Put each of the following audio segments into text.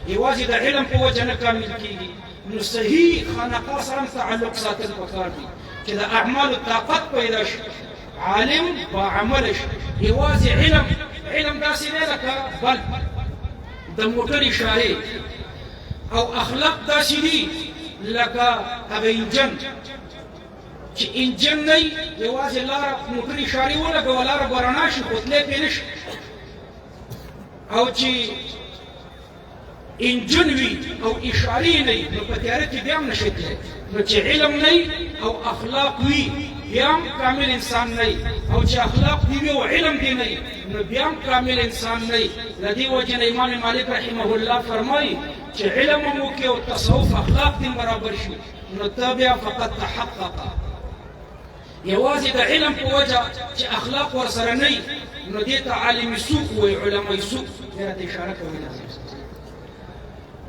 یوازې د علم په وجه نه کامل کېږي. نو صحیح خانقاه سره هم تعلق ساتل پکار دي چې د اعمالو طاقت پیدا شي، عالم با عمل شي. یوازې علم داسې دی لکه بلب د موټر اشارې، او اخلاق داسې دي لکه هغه انجن چې انجن نه وي یوازې لاره موټر اشارې ولګوه لاره به رڼا شي خو تللی پرې نه شي، او چې انجن وي او اشارې نه وي نو په تیاره کې بیا هم نشي تللی. نو چې علم نه وي او اخلاق وي بیا هم کامل انسان نه وي، او چې اخلاق دې وي او علم دې نه وي نو بیا هم کامل انسان نه وي. له دې وجې نه امام مالک رحمه الله فرمایي چې علم هم وکړي او تصوف اخلاق دې برابر شي نو ته بیا فقط تحقق. یوازې د علم په وجه چې اخلاق ورسره نه وي نو دې ته عالم سوء وایي، علماء سوء. دې راته اشاره کوي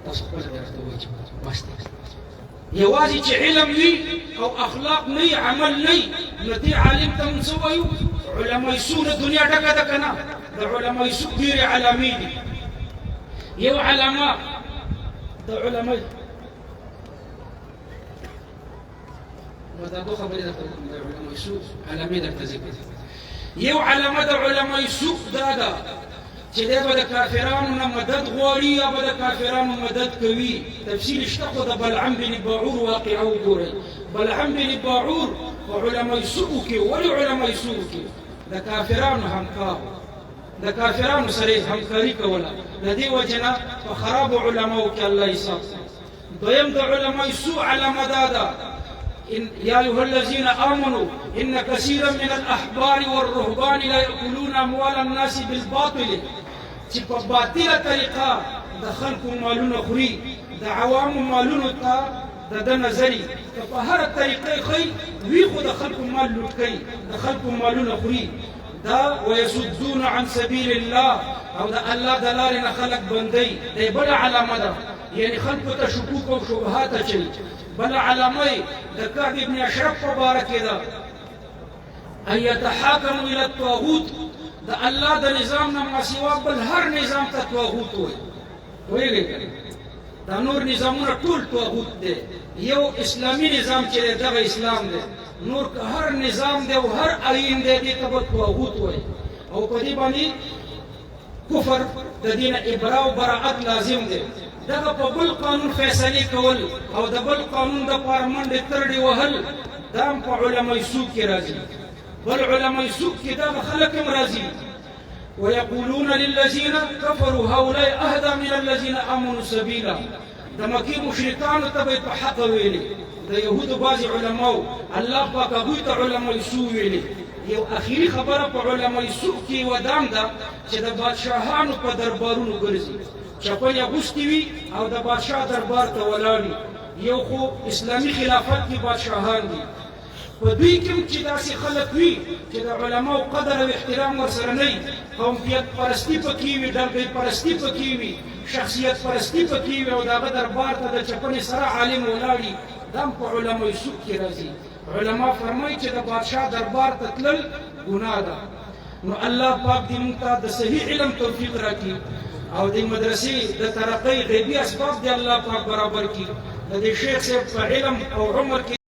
تاسو خپله درته وایي چې بس یوازې چې علم وي او اخلاق نه وي عمل نه وي نو دې عالم ته موږ څه وایو؟ علماء سوء. د دنیا ډکه ده که نه؟ د علماء سوء ډېرې علامې دي. یو علامه د علماء دا دوه خبرې درته وکړم د علماء سوء علامې درته ذکر. یو علامه د علماء سوء دا ده چې دی به د کافرانو نه مدد غواړي یا به د کافرانو مدد کوي. تفصیل شته خو د بلعم بن باعور واقعه وګورئ. بلعم بن باعور په علماء سوء کې ولې علماء سوء کې د کافرانو همکار، د کافرانو سره همکاري کوله. د دې وجې نه په خرابو علماو کې الله حساب. دویم د علماء سوء علامه دا ده يا أيها الذين آمنوا إن كثيرا من الأحبار والرهبان لا يأكلون أموال الناس بالباطل. چې په باطله طریقه د خلکو مالونه خوري، د عوامو مالونو ته د ده نظري که په هره طریقه یې ښایي وي خو د خلکو مال لوټ کوي، د خلکو مالونه خوري. دا ويصدون عن سبيل الله او د الله د لارې نه خلک بندوي. دا بله علامه ده، یعنې خلکو ته شکوک او شبهات اچوي. بل علامه د کعب ابن اشرف په باره کې ده ان يتحاكموا الى الطاغوت. د الله د نظام نه ما سوا بل هر نظام ته طاغوت وایي. پوهېږئ دا نور نظامونه ټول طاغوت دی. یو اسلامي نظام چې دی دغه اسلام دی، نور که هر نظام دی او هر آیین دی دې ته به طاغوت وایي. او په دې باندې کفر د دې نه ابرا او براعت لازم دی. دغه په بل قانون فیصلې کول او د بل قانون دپاره منډې ترډې وهل دا هم په علماء سوء کې راځي. بل علماء سوء کې دغه خلک هم راځي. ويقولون للذين كفروا هؤلاء أهدى من الذين آمنوا سبيلا. د مکې مشرکانو ته به یې په حقه ویلې، د یهودو بعضې علماو الله پاک هغوی ته علماء سوء ویلې. یو اخري خبره په علماء سوء کې ودام ده چې د بادشاهانو په دربارونو ګرځي، چپل یې اغوستې وي او د بادشاه دربار ته ولاړ وي. یو خو اسلامي خلافت کې بادشاهان دي، په دوی کې هم چې داسې خلک وي چې د علماو قدر او احترام ورسره نه وي، قومیت پرستي پکې وي، ډلګۍ پرستي پکې وي، شخصیت پرستي پکې وي او د هغه دربار ته د چپنې سره عالم ولاړ وي. دا هم په علماء سوء کې راځي. علما فرمایي چې د بادشاه دربار ته تلل ګناه ده. نو الله پاک دې موږ ته د صحیح علم توفیق راکړي او د مدرسې د ترقۍ غیبي اسباب دې الله پاک برابر کړي. د دې شیخ صاحب په علم او عمر کې